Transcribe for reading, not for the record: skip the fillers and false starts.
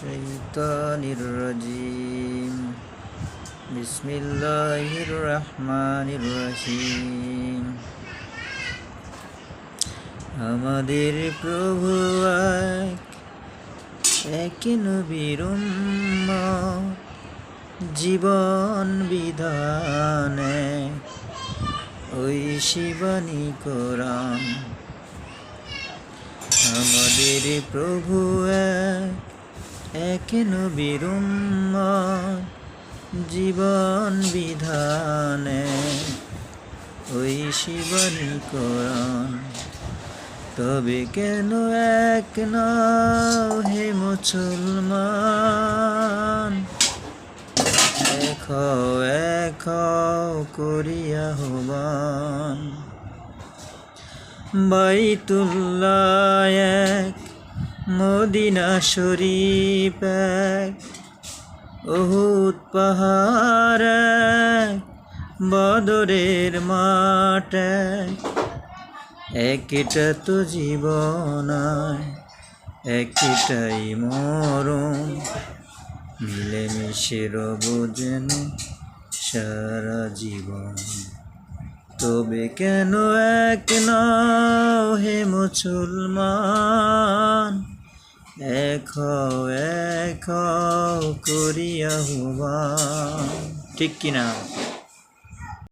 الشيطان الرجيم بسم الله الرحمن الرحيم আমাদের প্রভু এক নবীর উম্মত জীবন বিধানে ওই শিবানী কোরআন। আমাদের প্রভু এক নবীর উম্মত জীবন বিধানে ওই শিবানী কোরআন। তবে কেন এক নাও হে মুসলমান, এক করিয়া আহ্বান। বাইতুল্লাহ এক, মদিনা শরীফ এক, উহুদ পাহাড় এক, বদরের মাঠ এক। একটা তো জীবন একটাই মরণ, মিলেমিশে রব যেন সারা জীবন। তবে কেন এক নাও হে মুসলমান, এক করিয়া আহ্বান। ঠিক কিনা?